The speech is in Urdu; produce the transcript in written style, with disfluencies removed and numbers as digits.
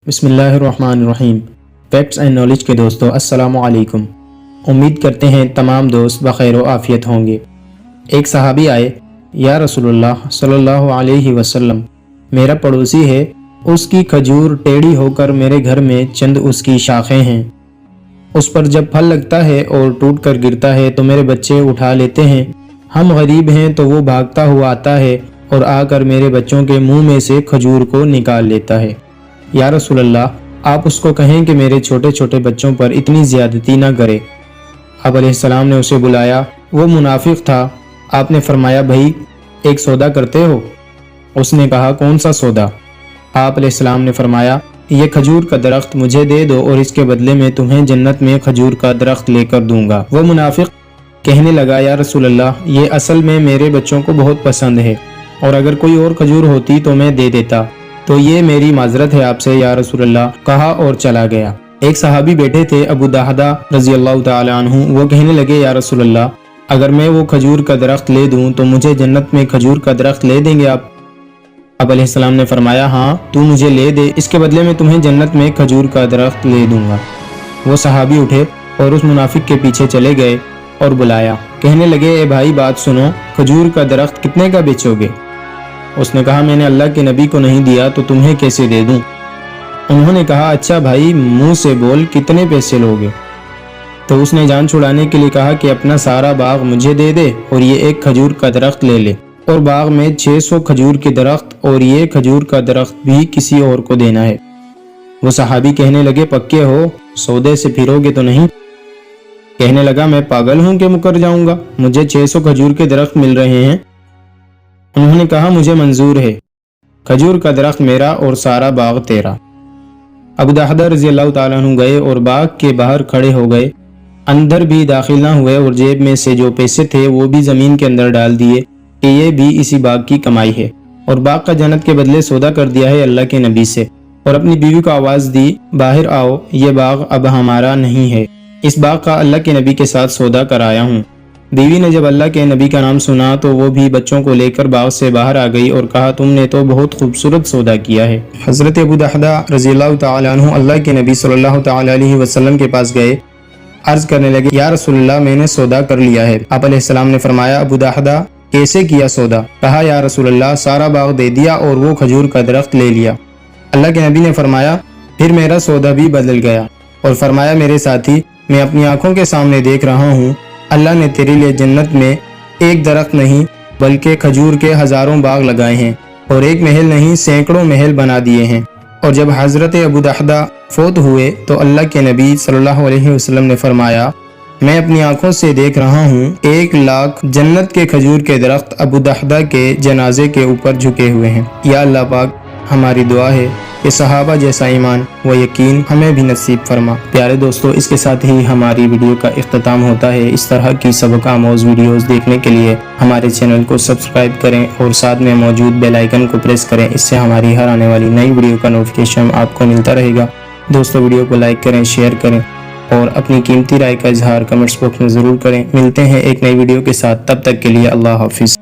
بسم اللہ الرحمن الرحیم۔ فیکٹس اینڈ نالج کے دوستو السلام علیکم۔ امید کرتے ہیں تمام دوست بخیر و عافیت ہوں گے۔ ایک صحابی آئے، یا رسول اللہ صلی اللہ علیہ وسلم، میرا پڑوسی ہے، اس کی کھجور ٹیڑھی ہو کر میرے گھر میں چند اس کی شاخیں ہیں، اس پر جب پھل لگتا ہے اور ٹوٹ کر گرتا ہے تو میرے بچے اٹھا لیتے ہیں، ہم غریب ہیں تو وہ بھاگتا ہوا آتا ہے اور آ کر میرے بچوں کے منہ میں سے کھجور کو نکال لیتا ہے۔ یا رسول اللہ، آپ اس کو کہیں کہ میرے چھوٹے چھوٹے بچوں پر اتنی زیادتی نہ کرے۔ آپ علیہ السلام نے اسے بلایا، وہ منافق تھا۔ آپ نے فرمایا، بھائی ایک سودا کرتے ہو؟ اس نے کہا، کون سا سودا؟ آپ علیہ السلام نے فرمایا، یہ کھجور کا درخت مجھے دے دو اور اس کے بدلے میں تمہیں جنت میں کھجور کا درخت لے کر دوں گا۔ وہ منافق کہنے لگا، یا رسول اللہ، یہ اصل میں میرے بچوں کو بہت پسند ہے، اور اگر کوئی اور کھجور ہوتی تو میں دے دیتا، تو یہ میری معذرت ہے آپ سے یا رسول اللہ، کہا اور چلا گیا۔ ایک صحابی بیٹھے تھے، ابو دحدہ رضی اللہ تعالی عنہ، وہ کہنے لگے، یا رسول اللہ، اگر میں وہ کھجور کا درخت لے دوں تو مجھے جنت میں کھجور کا درخت لے دیں گے آپ علیہ السلام نے فرمایا، ہاں تو مجھے لے دے، اس کے بدلے میں تمہیں جنت میں کھجور کا درخت لے دوں گا۔ وہ صحابی اٹھے اور اس منافق کے پیچھے چلے گئے اور بلایا، کہنے لگے، اے بھائی بات سنو، کھجور کا درخت کتنے کا بیچو گے؟ اس نے کہا، میں نے اللہ کے نبی کو نہیں دیا تو تمہیں کیسے دے دوں؟ انہوں نے کہا، اچھا بھائی منہ سے بول، کتنے پیسے لوگے؟ تو اس نے جان چھڑانے کے لیے کہا کہ اپنا سارا باغ مجھے دے دے اور یہ ایک کھجور کا درخت لے لے، اور باغ میں 600 کھجور کے درخت اور یہ کھجور کا درخت بھی کسی اور کو دینا ہے۔ وہ صحابی کہنے لگے، پکے ہو، سودے سے پھرو گے تو نہیں؟ کہنے لگا، میں پاگل ہوں کہ مکر جاؤں گا، مجھے 600 کھجور کے درخت مل رہے ہیں۔ انہوں نے کہا، مجھے منظور ہے، کھجور کا درخت میرا اور سارا باغ تیرا۔ ابو دحدہ رضی اللہ تعالیٰ عنہ گئے اور باغ کے باہر کھڑے ہو گئے، اندر بھی داخل نہ ہوئے، اور جیب میں سے جو پیسے تھے وہ بھی زمین کے اندر ڈال دیے کہ یہ بھی اسی باغ کی کمائی ہے، اور باغ کا جنت کے بدلے سودا کر دیا ہے اللہ کے نبی سے، اور اپنی بیوی کو آواز دی، باہر آؤ، یہ باغ اب ہمارا نہیں ہے، اس باغ کا اللہ کے نبی کے ساتھ سودا کرایا ہوں۔ بیوی نے جب اللہ کے نبی کا نام سنا تو وہ بھی بچوں کو لے کر باغ سے باہر آ گئی اور کہا، تم نے تو بہت خوبصورت سودا کیا ہے۔ حضرت ابو دحدہ رضی اللہ تعالی عنہ اللہ کے نبی صلی اللہ تعالی علیہ وسلم کے پاس گئے، عرض کرنے لگے، یا رسول اللہ، میں نے سودا کر لیا ہے۔ آپ علیہ السلام نے فرمایا، ابو دحدہ کیسے کیا سودا؟ کہا، یا رسول اللہ، سارا باغ دے دیا اور وہ کھجور کا درخت لے لیا۔ اللہ کے نبی نے فرمایا، پھر میرا سودا بھی بدل گیا، اور فرمایا، میرے ساتھی، میں اپنی آنکھوں کے سامنے دیکھ رہا ہوں، اللہ نے تیرے لیے جنت میں ایک درخت نہیں بلکہ کھجور کے ہزاروں باغ لگائے ہیں، اور ایک محل نہیں سینکڑوں محل بنا دیے ہیں۔ اور جب حضرت ابو دحدہ فوت ہوئے تو اللہ کے نبی صلی اللہ علیہ وسلم نے فرمایا، میں اپنی آنکھوں سے دیکھ رہا ہوں 1,00,000 جنت کے کھجور کے درخت ابو دحدہ کے جنازے کے اوپر جھکے ہوئے ہیں۔ یا اللہ پاک، ہماری دعا ہے کہ صحابہ جیسا ایمان و یقین ہمیں بھی نصیب فرما۔ پیارے دوستو، اس کے ساتھ ہی ہماری ویڈیو کا اختتام ہوتا ہے۔ اس طرح کی سبق آموز ویڈیوز دیکھنے کے لیے ہمارے چینل کو سبسکرائب کریں اور ساتھ میں موجود بیل آئیکن کو پریس کریں، اس سے ہماری ہر آنے والی نئی ویڈیو کا نوٹیفیکیشن آپ کو ملتا رہے گا۔ دوستو، ویڈیو کو لائک کریں، شیئر کریں اور اپنی قیمتی رائے کا اظہار کمنٹس باکس میں ضرور کریں۔ ملتے ہیں ایک نئی ویڈیو کے ساتھ، تب تک کے لیے اللہ حافظ۔